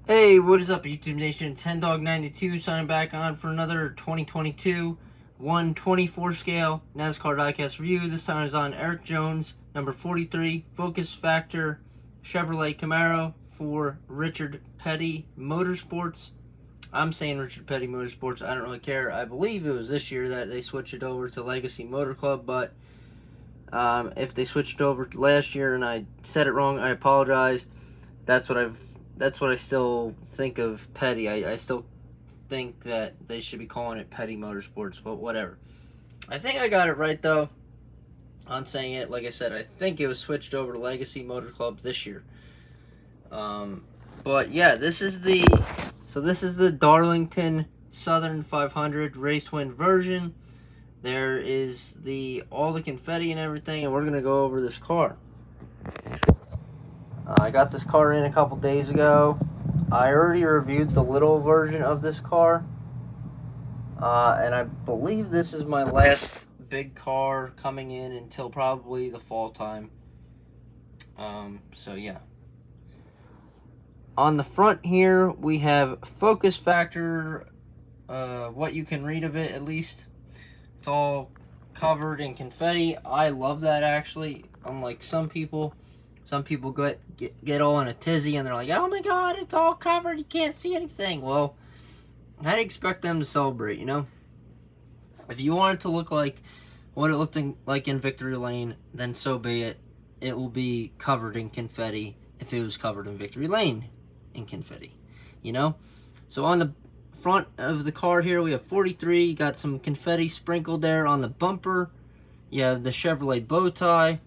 Hey, what is up, YouTube Nation? 10Dog92 signing back on for another 2022 1/24 scale NASCAR diecast review. This time is on Erik Jones, number 43, Focus Factor Chevrolet Camaro for Richard Petty Motorsports. I'm saying Richard Petty Motorsports. I don't really care. I believe it was this year that they switched it over to Legacy Motor Club, but if they switched over to last year and I said it wrong, I apologize. That's what I still think of Petty. I still think that they should be calling it Petty Motorsports, but whatever. I think I got it right, though, on saying it. Like I said, I think it was switched over to Legacy Motor Club this year. But yeah, this is the Darlington Southern 500 Race Wind version. There is all the confetti and everything, and we're going to go over this car. I got this car in a couple days ago. I already reviewed the little version of this car. And I believe this is my last big car coming in until probably the fall time. So yeah. On the front here, we have Focus Factor, what you can read of it at least. It's all covered in confetti. I love that, actually. Unlike some people get all in a tizzy and they're like, oh my god, it's all covered, you can't see anything. Well, I'd expect them to celebrate, you know? If you want it to look like what it looked like in Victory Lane, then so be it. It will be covered in confetti if it was covered in Victory Lane in confetti, you know? So on the front of the car here, we have 43. You got some confetti sprinkled there on the bumper. You have the Chevrolet bow tie.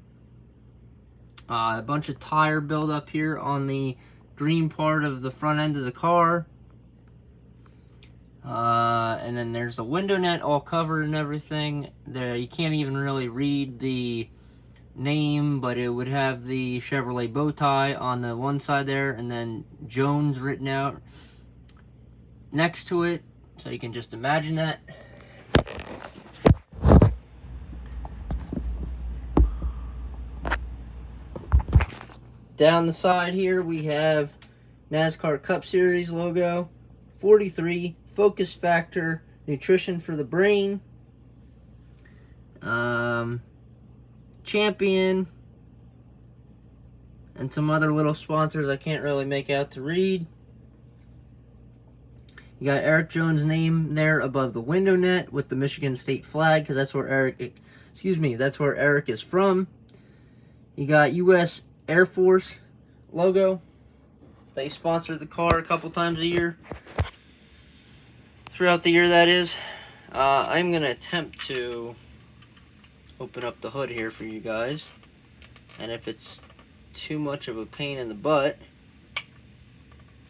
A bunch of tire buildup here on the green part of the front end of the car. And then there's the window net all covered and everything. There, you can't even really read the name, but it would have the Chevrolet bow tie on the one side there, and then Jones written out next to it, so you can just imagine that. Down the side here, we have NASCAR Cup Series logo, 43, Focus Factor, Nutrition for the Brain, Champion, and some other little sponsors I can't really make out to read. You got Erik Jones' name there above the window net with the Michigan State flag, because that's where Erik is from. You got U.S. Air Force logo. They sponsor the car a couple times a year. Throughout the year, that is. I'm going to attempt to open up the hood here for you guys. And if it's too much of a pain in the butt,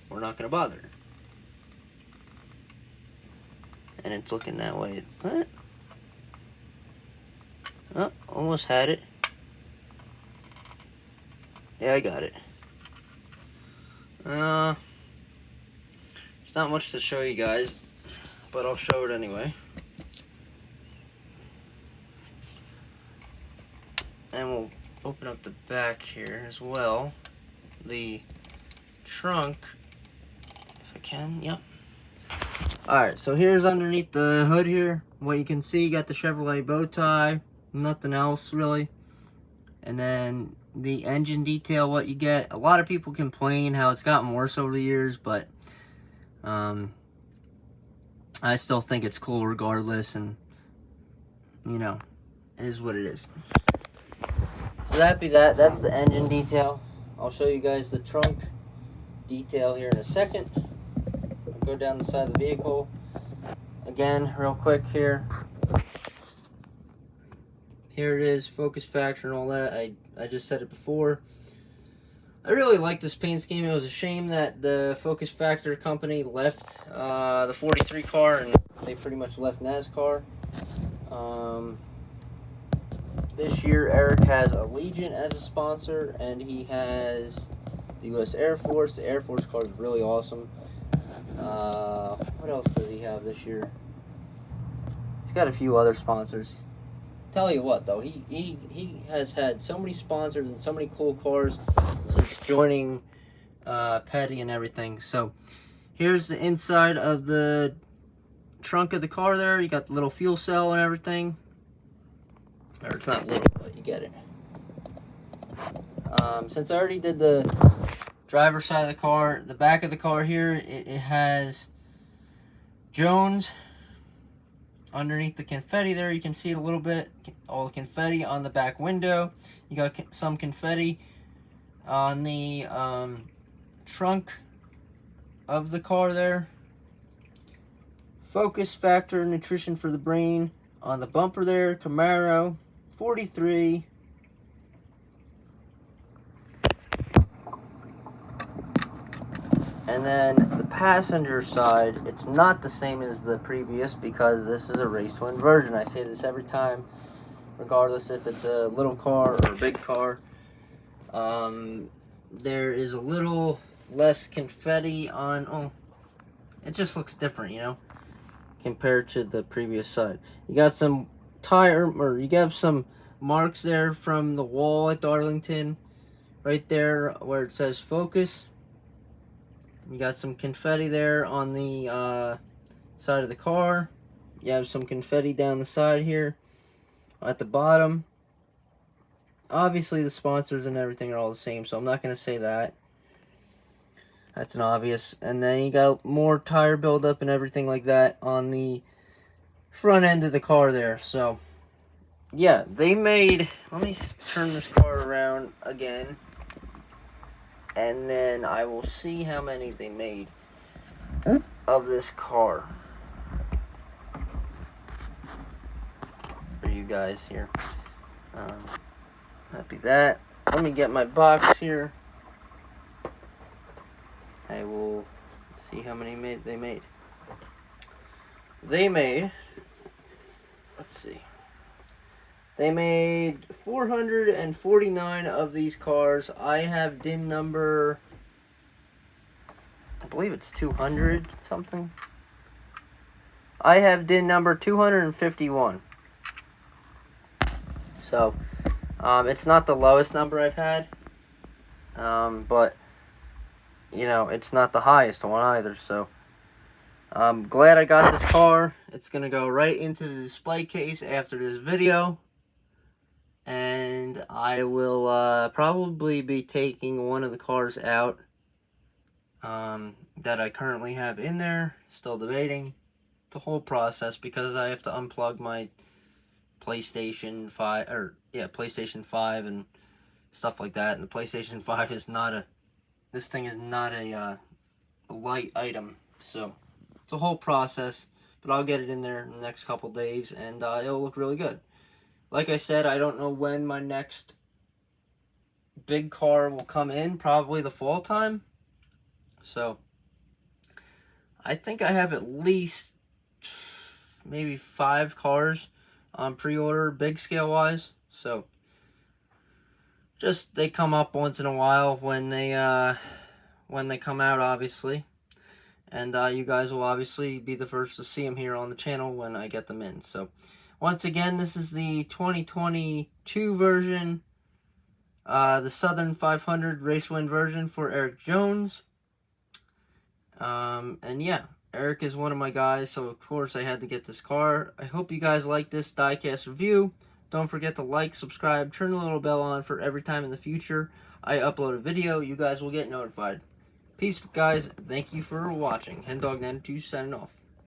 we're not going to bother. And it's looking that way. What? Oh, almost had it. Yeah, I got it. There's not much to show you guys, but I'll show it anyway. And we'll open up the back here as well. The trunk, if I can, yep. Alright, so here's underneath the hood here. What you can see, you got the Chevrolet bow tie, nothing else really. And then the engine detail, what you get. A lot of people complain how it's gotten worse over the years, but I still think it's cool regardless, and you know, it is what it is. So that's the engine detail. I'll show you guys the trunk detail here in a second. I'll go down the side of the vehicle again real quick here. Here it is, Focus Factor and all that. I just said it before. I really like this paint scheme. It was a shame that the Focus Factor company left the 43 car, and they pretty much left NASCAR. This year, Erik has Allegiant as a sponsor, and he has the U.S. Air Force. The Air Force car is really awesome. What else does he have this year? He's got a few other sponsors. Tell you what, though, he has had so many sponsors and so many cool cars since joining petty and everything. So here's the inside of the trunk of the car there. You got the little fuel cell and everything. Or it's not little, but you get it. Since I already did the driver's side of the car, the back of the car here, it has Jones underneath the confetti there. You can see it a little bit, all the confetti on the back window. You got some confetti on the trunk of the car there. Focus factor, nutrition for the brain on the bumper there. Camaro 43. And then the passenger side, it's not the same as the previous because this is a race twin version. I say this every time, regardless if it's a little car or a big car. There is a little less confetti on, oh, it just looks different, you know, compared to the previous side. You got some you got some marks there from the wall at Darlington, right there where it says Focus. You got some confetti there on the side of the car. You have some confetti down the side here at the bottom. Obviously, the sponsors and everything are all the same, so I'm not going to say that. That's an obvious. And then you got more tire buildup and everything like that on the front end of the car there. So, yeah, they made... Let me turn this car around again. And then I will see how many they made of this car for you guys here. Happy that. Let me get my box here. I will see how many they made. They made, let's see. They made 449 of these cars. I have DIN number, I believe it's 200 something. I have DIN number 251. So, it's not the lowest number I've had. But, you know, it's not the highest one either. So, I'm glad I got this car. It's going to go right into the display case after this video. And I will probably be taking one of the cars out that I currently have in there. Still debating the whole process because I have to unplug my PlayStation 5, PlayStation 5 and stuff like that. And the PlayStation 5 is not a, this thing is not a light item. So it's a whole process, but I'll get it in there in the next couple days and it'll look really good. Like I said, I don't know when my next big car will come in. Probably the fall time. So, I think I have at least maybe 5 cars on pre-order, big scale-wise. So, just they come up once in a while when they come out, obviously. And you guys will obviously be the first to see them here on the channel when I get them in. So, once again, this is the 2022 version, the Southern 500 Race Win version for Erik Jones. And yeah, Erik is one of my guys, so of course I had to get this car. I hope you guys like this diecast review. Don't forget to like, subscribe, turn the little bell on for every time in the future I upload a video. You guys will get notified. Peace, guys. Thank you for watching. HenDog92 signing off.